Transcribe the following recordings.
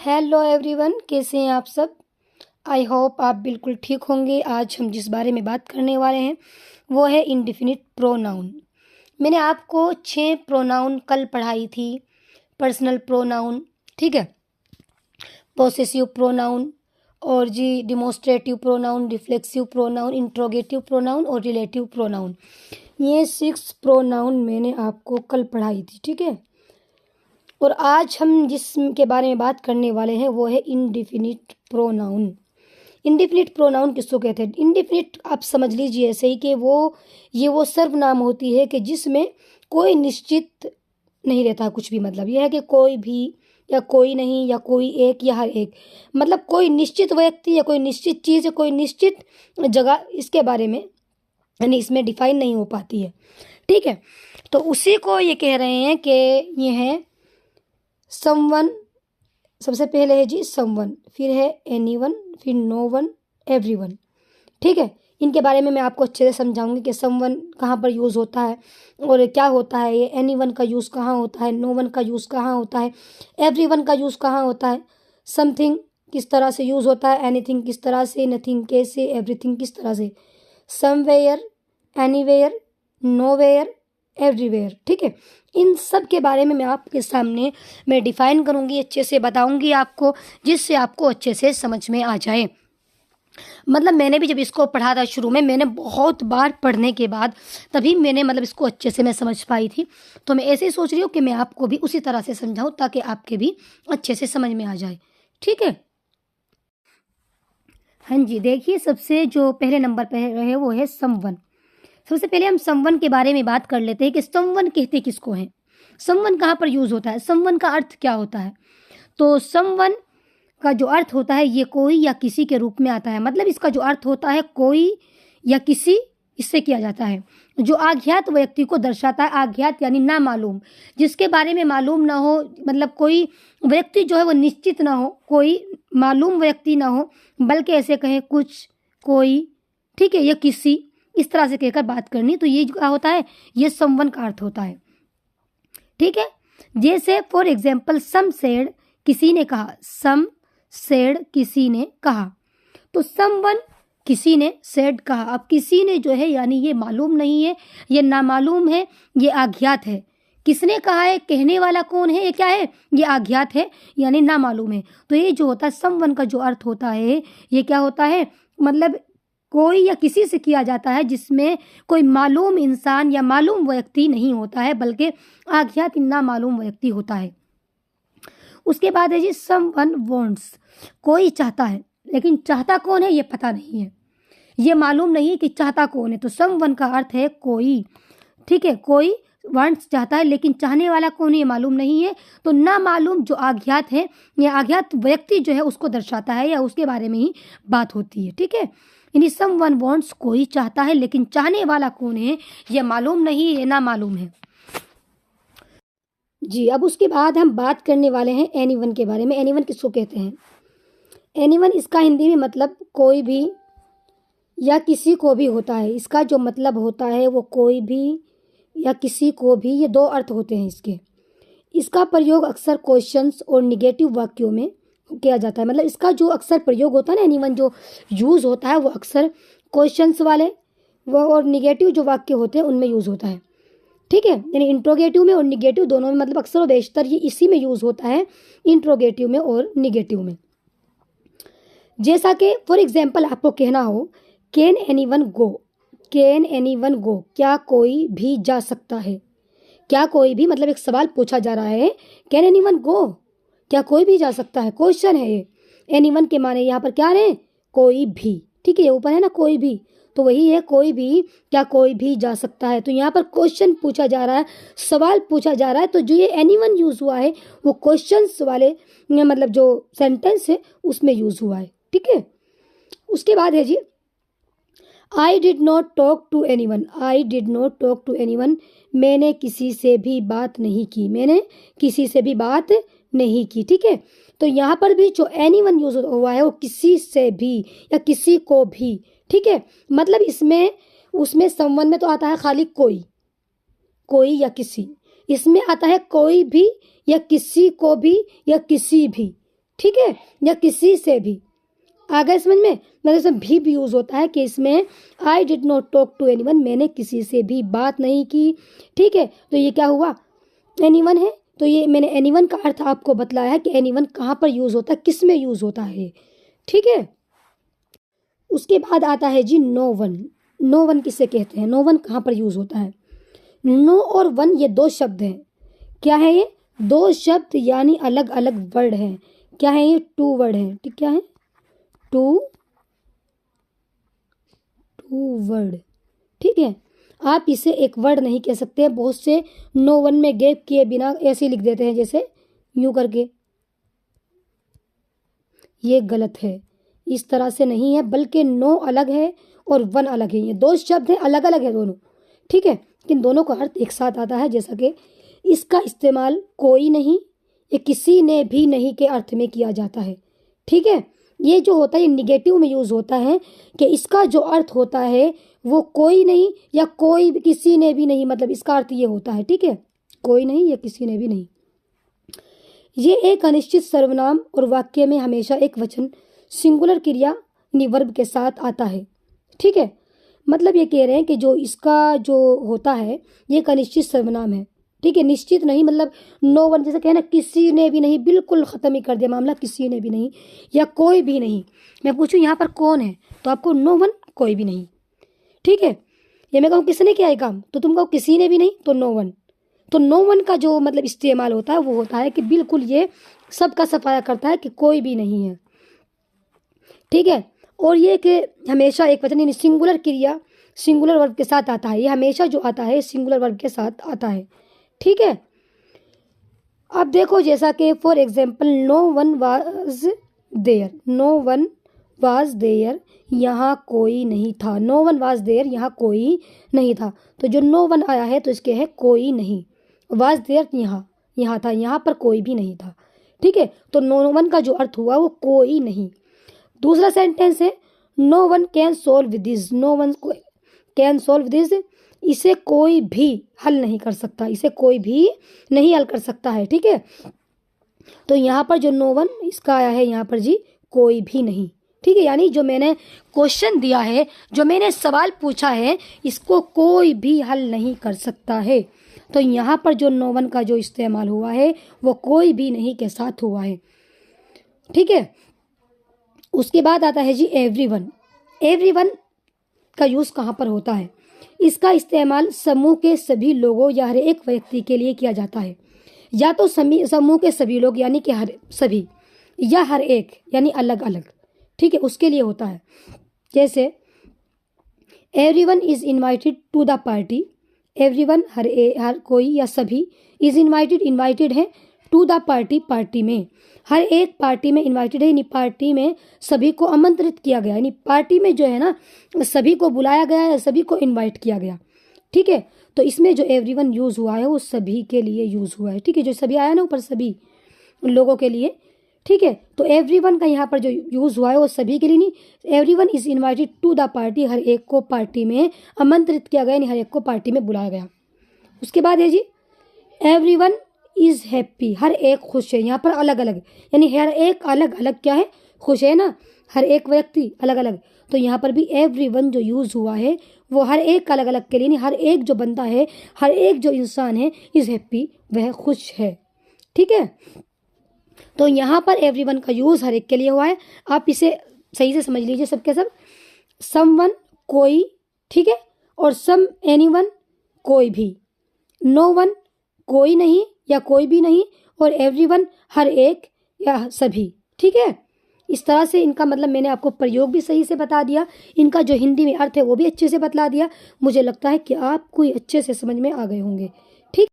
Hello everyone, कैसे हैं आप सब। आई होप आप बिल्कुल ठीक होंगे। आज हम जिस बारे में बात करने वाले हैं वो है इंडिफिनिट प्रोनाउन। मैंने आपको 6 प्रोनाउन कल पढ़ाई थी। पर्सनल प्रोनाउन, ठीक है, पोसेसिव प्रोनाउन और जी demonstrative pronoun, reflexive pronoun, interrogative pronoun और रिलेटिव प्रोनाउन। ये 6 प्रोनाउन मैंने आपको कल पढ़ाई थी, ठीक है। और आज हम जिस के बारे में बात करने वाले हैं वो है इंडिफिनिट प्रोनाउन। इंडिफिनिट प्रोनाउन किसको कहते हैं? इंडिफिनिट आप समझ लीजिए ऐसे ही कि वो सर्वनाम होती है कि जिसमें कोई निश्चित नहीं रहता कुछ भी। मतलब यह है कि कोई भी या कोई नहीं या कोई एक या हर एक, मतलब कोई निश्चित व्यक्ति या कोई निश्चित चीज़ या कोई निश्चित जगह इसके बारे में यानी इसमें डिफाइन नहीं हो पाती है, ठीक है। तो उसी को ये कह रहे हैं कि ये है समवन। सबसे पहले है जी समवन, फिर है एनीवन, फिर नो वन, एवरीवन, ठीक है। इनके बारे में मैं आपको अच्छे से समझाऊंगी कि समवन कहाँ पर यूज़ होता है और क्या होता है ये, एनीवन का यूज़ कहाँ होता है, नो वन का यूज़ कहाँ होता है, एवरीवन का यूज़ कहाँ होता है, समथिंग किस तरह से यूज़ होता है, एनीथिंग किस तरह से, नथिंग कैसे, एवरीथिंग किस तरह से, समवेयर, एनीवेयर, नोवेयर, एवरीवेयर, ठीक है। इन सब के बारे में मैं आपके सामने मैं डिफाइन करूंगी, अच्छे से बताऊंगी आपको, जिससे आपको अच्छे से समझ में आ जाए। मतलब मैंने भी जब इसको पढ़ा था शुरू में, मैंने बहुत बार पढ़ने के बाद तभी मैंने मतलब इसको अच्छे से मैं समझ पाई थी। तो मैं ऐसे ही सोच रही हूँ कि मैं आपको भी उसी तरह से समझाऊँ ताकि आपके भी अच्छे से समझ में आ जाए, ठीक है। हाँ जी, देखिए सबसे जो पहले नंबर पर है वो है समवन। सबसे पहले हम समवन के बारे में बात कर लेते हैं कि समवन कहते किसको हैं, समवन कहाँ पर यूज होता है, समवन का अर्थ क्या होता है। तो समवन का जो अर्थ होता है ये कोई या किसी के रूप में आता है। मतलब इसका जो अर्थ होता है कोई या किसी, इससे किया जाता है जो अज्ञात व्यक्ति को दर्शाता है। अज्ञात यानी ना मालूम, जिसके बारे में मालूम ना हो, मतलब कोई व्यक्ति जो है वो निश्चित ना हो, कोई मालूम व्यक्ति ना हो, बल्कि ऐसे कहें कुछ, कोई, ठीक है, या किसी, इस तरह से कहकर बात करनी। तो ये क्या होता है, ये समवन का अर्थ होता है, ठीक है। जैसे फॉर एग्जाम्पल सम सेड, किसी ने कहा, सम सेड किसी ने कहा। तो समवन किसी ने, सेड कहा। अब किसी ने जो है यानी ये मालूम नहीं है, ये नामालूम है, ये अज्ञात है। किसने कहा है, कहने वाला कौन है, ये क्या है, ये अज्ञात है यानी ना मालूम है। तो ये जो होता है समवन का जो अर्थ होता है ये क्या होता है, मतलब कोई या किसी से किया जाता है जिसमें कोई मालूम इंसान या मालूम व्यक्ति नहीं होता है, बल्कि अज्ञात ना मालूम व्यक्ति होता है। उसके बाद है जी समवन वांट्स, कोई चाहता है लेकिन चाहता कौन है ये पता नहीं है, ये मालूम नहीं है कि चाहता कौन है। तो समवन का अर्थ है कोई, ठीक है। कोई वांट्स चाहता है लेकिन चाहने वाला कौन है ये मालूम नहीं है। तो ना मालूम जो अज्ञात है या अज्ञात व्यक्ति जो है उसको दर्शाता है या उसके बारे में ही बात होती है, ठीक है। यानी समवन वांट्स, कोई चाहता है लेकिन चाहने वाला कौन है ये मालूम नहीं है, ना मालूम है जी। अब उसके बाद हम बात करने वाले हैं एनीवन के बारे में। एनीवन किसको कहते हैं? एनीवन इसका हिंदी में मतलब कोई भी या किसी को भी होता है। इसका जो मतलब होता है वो कोई भी या किसी को भी, ये 2 अर्थ होते हैं इसके। इसका प्रयोग अक्सर क्वेश्चंस और निगेटिव वाक्यों में किया जाता है। मतलब इसका जो अक्सर प्रयोग होता है ना, एनीवन जो यूज़ होता है वो अक्सर क्वेश्चंस वाले वो और निगेटिव जो वाक्य होते हैं उनमें यूज़ होता है, ठीक है। यानी इंट्रोगेटिव में और निगेटिव दोनों में, मतलब अक्सर और बेशतर ये इसी में यूज़ होता है, इंट्रोगेटिव में और निगेटिव में। जैसा कि फॉर एग्जाम्पल आपको कहना हो can anyone go, can anyone go, क्या कोई भी जा सकता है। क्या कोई भी मतलब एक सवाल पूछा जा रहा है, कैन एनीवन गो, क्या कोई भी जा सकता है, क्वेश्चन है ये। एनीवन के माने यहाँ पर क्या है, कोई भी, ठीक है, ये ऊपर है ना कोई भी, तो वही है कोई भी, क्या कोई भी जा सकता है। तो यहाँ पर क्वेश्चन पूछा जा रहा है, सवाल पूछा जा रहा है। तो जो ये एनीवन यूज हुआ है वो क्वेश्चंस वाले मतलब जो सेंटेंस है उसमें यूज हुआ है, ठीक है। उसके बाद है जी I did not talk to anyone, I did not talk to anyone, मैंने किसी से भी बात नहीं की, मैंने किसी से भी बात नहीं की, ठीक है। तो यहाँ पर भी जो एनीवन यूज हुआ है वो किसी से भी या किसी को भी, ठीक है। मतलब इसमें उसमें समवन में तो आता है खाली कोई, कोई या किसी, इसमें आता है कोई भी या किसी को भी या किसी भी, ठीक है, या किसी से भी। आ गए समझ में? मतलब इसमें भी यूज होता है कि इसमें I did not talk to anyone, मैंने किसी से भी बात नहीं की। ठीक है, तो ये क्या हुआ, एनीवन है, तो ये मैंने एनीवन का अर्थ आपको बतलाया है कि एनीवन कहाँ पर यूज होता है, किस में यूज होता है। ठीक है, उसके बाद आता है जी नो वन। नो वन किसे कहते हैं, नो वन कहाँ पर यूज होता है। नो और वन ये दो शब्द हैं। क्या है ये, दो शब्द यानी अलग अलग वर्ड हैं। क्या है ये, टू वर्ड है। ठीक, क्या है, टू वर्ड। ठीक है, आप इसे एक वर्ड नहीं कह सकते। बहुत से नो वन में गैप किए बिना ऐसे लिख देते हैं, जैसे यूं करके, ये गलत है। इस तरह से नहीं है, बल्कि नो अलग है और वन अलग है। ये दो शब्द हैं, अलग अलग है दोनों। ठीक है, लेकिन दोनों का अर्थ एक साथ आता है। जैसा कि इसका इस्तेमाल कोई नहीं या किसी ने भी नहीं के अर्थ में किया जाता है। ठीक है, ये जो होता है ये निगेटिव में यूज होता है कि इसका जो अर्थ होता है वो कोई नहीं या कोई किसी ने भी नहीं, मतलब इसका अर्थ ये होता है। ठीक है, कोई नहीं या किसी ने भी नहीं। ये एक अनिश्चित सर्वनाम और वाक्य में हमेशा एक वचन सिंगुलर क्रिया यानी वर्ब के साथ आता है। ठीक है, मतलब ये कह रहे हैं कि जो इसका जो होता है ये एक अनिश्चित सर्वनाम है। ठीक है, निश्चित नहीं, मतलब नो वन जैसे कहना किसी ने भी नहीं, बिल्कुल ख़त्म ही कर दिया मामला, किसी ने भी नहीं या कोई भी नहीं। मैं पूछूं यहाँ पर कौन है, तो आपको नो वन, कोई भी नहीं। ठीक है, ये मैं कहूँ किसने किया है काम, तो तुम कहो किसी ने भी नहीं, तो नो वन। तो नो वन का जो मतलब इस्तेमाल होता है वो होता है कि बिल्कुल ये सबका सफाया करता है कि कोई भी नहीं है। ठीक है, और ये कि हमेशा एक वचन यानी सिंगुलर क्रिया सिंगुलर वर्ब के साथ आता है। ये हमेशा जो आता है सिंगुलर वर्ब के साथ आता है। ठीक है, अब देखो जैसा कि for example no one was there, no one was there, यहाँ कोई नहीं था। नो वन वाज देयर, यहाँ कोई नहीं था। तो जो नो वन आया है तो इसके है कोई नहीं। वाज देयर यहाँ था, यहाँ पर कोई भी नहीं था। ठीक है, तो नो वन का जो अर्थ हुआ वो कोई नहीं। दूसरा सेंटेंस है no one can solve this, no one can solve this, इसे कोई भी हल नहीं कर सकता, इसे कोई भी नहीं हल कर सकता है। ठीक है, तो यहाँ पर जो नो वन इसका आया है यहाँ पर जी कोई भी नहीं। ठीक है, यानी जो मैंने क्वेश्चन दिया है, जो मैंने सवाल पूछा है, इसको कोई भी हल नहीं कर सकता है। तो यहाँ पर जो नो वन का जो इस्तेमाल हुआ है वो कोई भी नहीं के साथ हुआ है। ठीक है, उसके बाद आता है जी एवरीवन। एवरीवन का यूज़ कहाँ पर होता है, इसका इस्तेमाल समूह के सभी लोगों या हर एक व्यक्ति के लिए किया जाता है। या तो समूह के सभी लोग यानी कि हर सभी, या हर एक यानी अलग अलग। ठीक है, उसके लिए होता है। जैसे everyone is invited to the party, everyone हर कोई या सभी, इज इनवाइटेड है टू द पार्टी पार्टी में, हर एक पार्टी में इनवाइटेड है यानी पार्टी में सभी को आमंत्रित किया गया, यानी पार्टी में जो है ना सभी को बुलाया गया है, सभी को इनवाइट किया गया। ठीक है, तो इसमें जो एवरीवन यूज हुआ है वो सभी के लिए यूज हुआ है। ठीक है, जो सभी आया ना ऊपर सभी लोगों के लिए। ठीक है, तो एवरीवन का यहाँ पर जो यूज हुआ है वो सभी के लिए नहीं, everyone is invited to the party, हर एक को पार्टी में आमंत्रित किया गया यानी हर एक को पार्टी में बुलाया गया। उसके बाद है जी एवरीवन इज हैप्पी, हर एक खुश है। यहाँ पर अलग अलग यानी हर एक अलग अलग क्या है, खुश है ना, हर एक व्यक्ति अलग अलग। तो यहाँ पर भी एवरीवन जो यूज हुआ है वो हर एक अलग अलग के लिए, हर एक जो बंदा है, हर एक जो इंसान है इज हैप्पी, वह खुश है। ठीक है, तो यहाँ पर एवरीवन का यूज हर एक के लिए हुआ है। आप इसे सही से समझ लीजिए सबके सब। समवन कोई, ठीक है, और सम एनीवन कोई भी, नो वन कोई नहीं या कोई भी नहीं, और एवरीवन हर एक या सभी। ठीक है, इस तरह से इनका मतलब मैंने आपको प्रयोग भी सही से बता दिया, इनका जो हिंदी में अर्थ है वो भी अच्छे से बतला दिया। मुझे लगता है कि आपको अच्छे से समझ में आ गए होंगे। ठीक,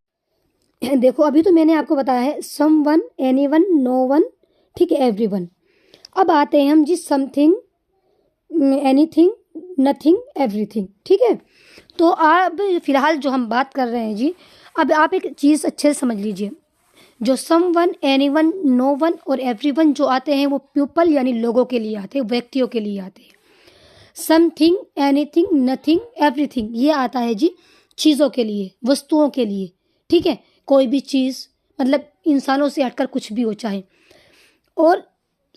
देखो अभी तो मैंने आपको बताया है someone, anyone, no one, ठीक है, एवरीवन। अब आते हैं हम जी समथिंग, एनीथिंग, नथिंग, एवरीथिंग। ठीक है, तो अब फिलहाल जो हम बात कर रहे हैं जी, अब आप एक चीज़ अच्छे से समझ लीजिए। जो someone, anyone, no one और एवरीवन जो आते हैं वो पीपल यानी लोगों के लिए आते हैं, व्यक्तियों के लिए आते हैं। समथिंग, एनीथिंग, नथिंग, एवरीथिंग ये आता है जी चीज़ों के लिए, वस्तुओं के लिए। ठीक है, कोई भी चीज़ मतलब इंसानों से हटकर कुछ भी हो चाहे। और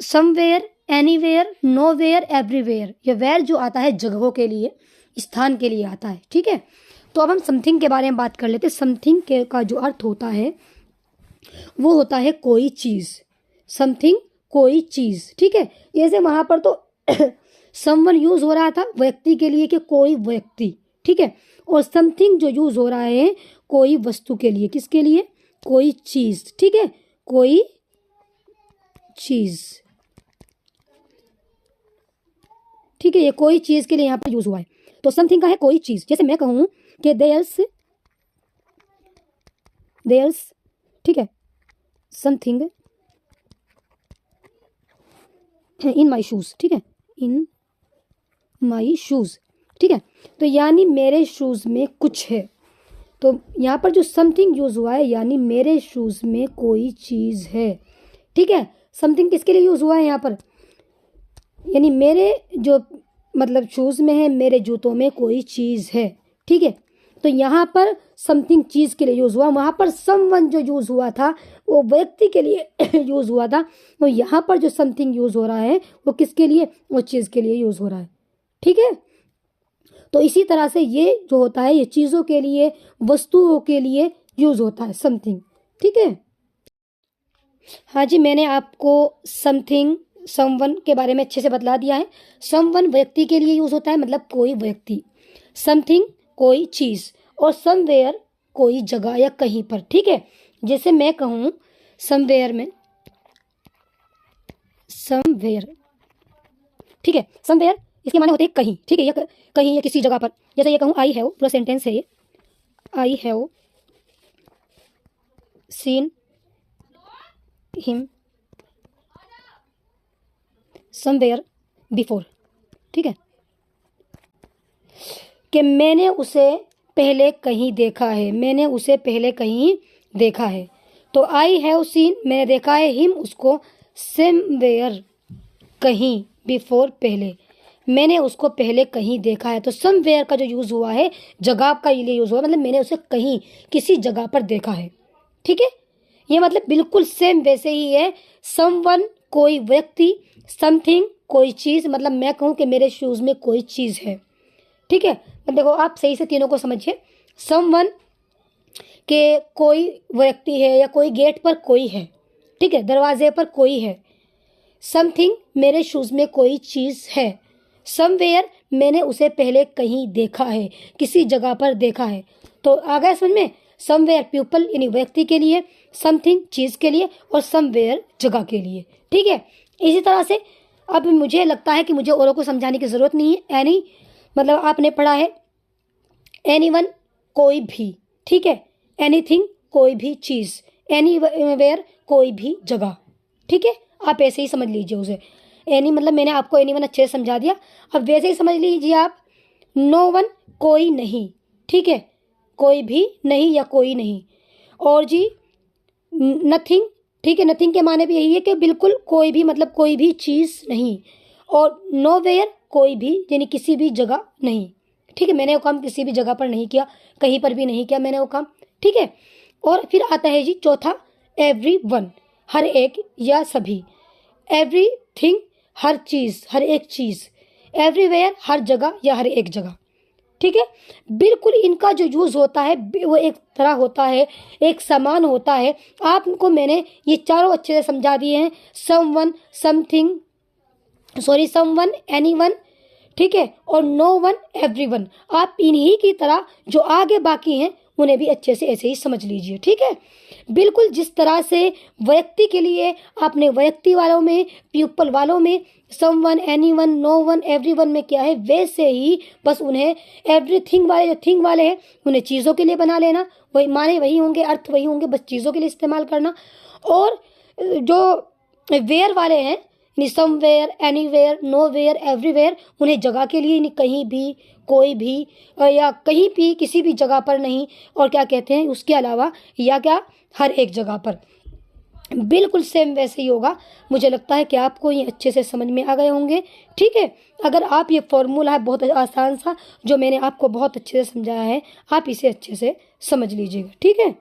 समवेयर, एनीवेयर, नोवेयर, एवरीवेयर। ये वेयर जो आता है जगहों के लिए, स्थान के लिए आता है, ठीक है। तो अब हम समथिंग के बारे में बात कर लेते हैं। समथिंग के का जो अर्थ होता है वो होता है कोई चीज़। समथिंग कोई चीज़, ठीक है। जैसे वहाँ पर तो समवन यूज़ हो रहा था व्यक्ति के लिए कि कोई व्यक्ति, ठीक है। और समथिंग जो यूज़ हो रहा है कोई वस्तु के लिए, किसके लिए? कोई चीज़, ठीक है, कोई चीज़, ठीक है। ये कोई चीज़ के लिए यहाँ पर यूज़ हुआ है। तो समथिंग का है कोई चीज़। जैसे मैं कहूँ कि देयर्स, ठीक है, समथिंग इन माई शूज़, ठीक है, इन माई शूज़, ठीक है। तो यानी मेरे शूज़ में कुछ है। तो यहाँ पर जो समथिंग यूज़ हुआ है यानी मेरे शूज़ में कोई चीज़ है, ठीक है। समथिंग किसके लिए यूज़ हुआ है यहाँ पर? यानी मेरे जो मतलब शूज़ में है, मेरे जूतों में कोई चीज़ है, ठीक है। तो यहाँ पर समथिंग चीज़ के लिए यूज़ हुआ, वहाँ पर समवन जो यूज़ हुआ था वो व्यक्ति के लिए यूज़ हुआ था। तो यहाँ पर जो समथिंग यूज़ हो रहा है वो किसके लिए? वो चीज़ के लिए यूज़ हो रहा है, ठीक है। तो इसी तरह से ये जो होता है ये चीज़ों के लिए, वस्तुओं के लिए यूज़ होता है समथिंग, ठीक है। हाँ जी, मैंने आपको समथिंग, समवन के बारे में अच्छे से बतला दिया है। समवन व्यक्ति के लिए यूज़ होता है, मतलब कोई व्यक्ति। समथिंग कोई चीज़, और समवेयर कोई जगह या कहीं पर, ठीक है। जैसे मैं कहूँ समवेयर में, समवेयर, ठीक है। समवेयर इसके माने होते हैं कहीं, ठीक है, या कहीं या किसी जगह पर। जैसे ये कहूँ आई हैव, पूरा सेंटेंस है ये, I have seen him somewhere before, ठीक है, कि मैंने उसे पहले कहीं देखा है, मैंने उसे पहले कहीं देखा है। तो आई हैव सीन, मैंने देखा है, हिम उसको, समवेयर कहीं, बिफोर पहले, मैंने उसको पहले कहीं देखा है। तो समवेयर का जो यूज़ हुआ है जगह का लिए यूज़ हुआ, मतलब मैंने उसे कहीं किसी जगह पर देखा है, ठीक है। ये मतलब बिल्कुल सेम वैसे ही है। समवन कोई व्यक्ति, समथिंग कोई चीज़, मतलब मैं कहूँ कि मेरे शूज़ में कोई चीज़ है, ठीक है। मतलब देखो आप सही से तीनों को समझिए। समवन के कोई व्यक्ति है या कोई गेट पर कोई है, ठीक है, दरवाजे पर कोई है। समथिंग मेरे शूज़ में कोई चीज़ है। समवेयर मैंने उसे पहले कहीं देखा है, किसी जगह पर देखा है। तो आ गया समझ में? समवेयर पीपल यानी व्यक्ति के लिए, समथिंग चीज़ के लिए, और समवेयर जगह के लिए, ठीक है। इसी तरह से अब मुझे लगता है कि मुझे औरों को समझाने की ज़रूरत नहीं है। एनी मतलब आपने पढ़ा है एनीवन कोई भी, ठीक है, एनीथिंग कोई भी चीज़, एनीवेयर कोई भी जगह, ठीक है। आप ऐसे ही समझ लीजिए उसे। एनी मतलब मैंने आपको एनीवन अच्छे से समझा दिया, अब वैसे ही समझ लीजिए आप। नो वन कोई नहीं, ठीक है, कोई भी नहीं या कोई नहीं। और जी नथिंग, ठीक है, नथिंग के माने भी यही है कि बिल्कुल कोई भी, मतलब कोई भी चीज़ नहीं। और नोवेयर कोई भी यानी किसी भी जगह नहीं, ठीक है। मैंने वो काम किसी भी जगह पर नहीं किया, कहीं पर भी नहीं किया मैंने वो काम, ठीक है। और फिर आता है जी चौथा, एवरी वन हर एक या सभी, एवरीथिंग हर चीज़, हर एक चीज़, एवरीवेयर हर जगह या हर एक जगह, ठीक है। बिल्कुल इनका जो यूज़ होता है वो एक तरह होता है, एक समान होता है। आपको मैंने ये चारों अच्छे से समझा दिए हैं। Someone, something, sorry someone, anyone, ठीक है, और नो वन, एवरीवन। आप इन्हीं की तरह जो आगे बाकी हैं उन्हें भी अच्छे से ऐसे ही समझ लीजिए, ठीक है। बिल्कुल जिस तरह से व्यक्ति के लिए आपने व्यक्ति वालों में, पीपल वालों में someone, anyone, no one, everyone में क्या है, वैसे ही बस उन्हें एवरीथिंग वाले जो थिंग वाले हैं उन्हें चीज़ों के लिए बना लेना, वही माने वही होंगे, अर्थ वही होंगे, बस चीज़ों के लिए इस्तेमाल करना। और जो वेयर वाले हैं समवेयर, एनीवेयर, नोवेयर, एवरीवेयर, उन्हें जगह के लिए नहीं, कहीं भी, कोई भी, या कहीं भी किसी भी जगह पर नहीं, और क्या कहते हैं उसके अलावा, या क्या हर एक जगह पर। बिल्कुल सेम वैसे ही होगा। मुझे लगता है कि आपको ये अच्छे से समझ में आ गए होंगे, ठीक है। अगर आप ये फॉर्मूला है बहुत आसान सा जो मैंने आपको बहुत अच्छे से समझाया है, आप इसे अच्छे से समझ लीजिएगा, ठीक है।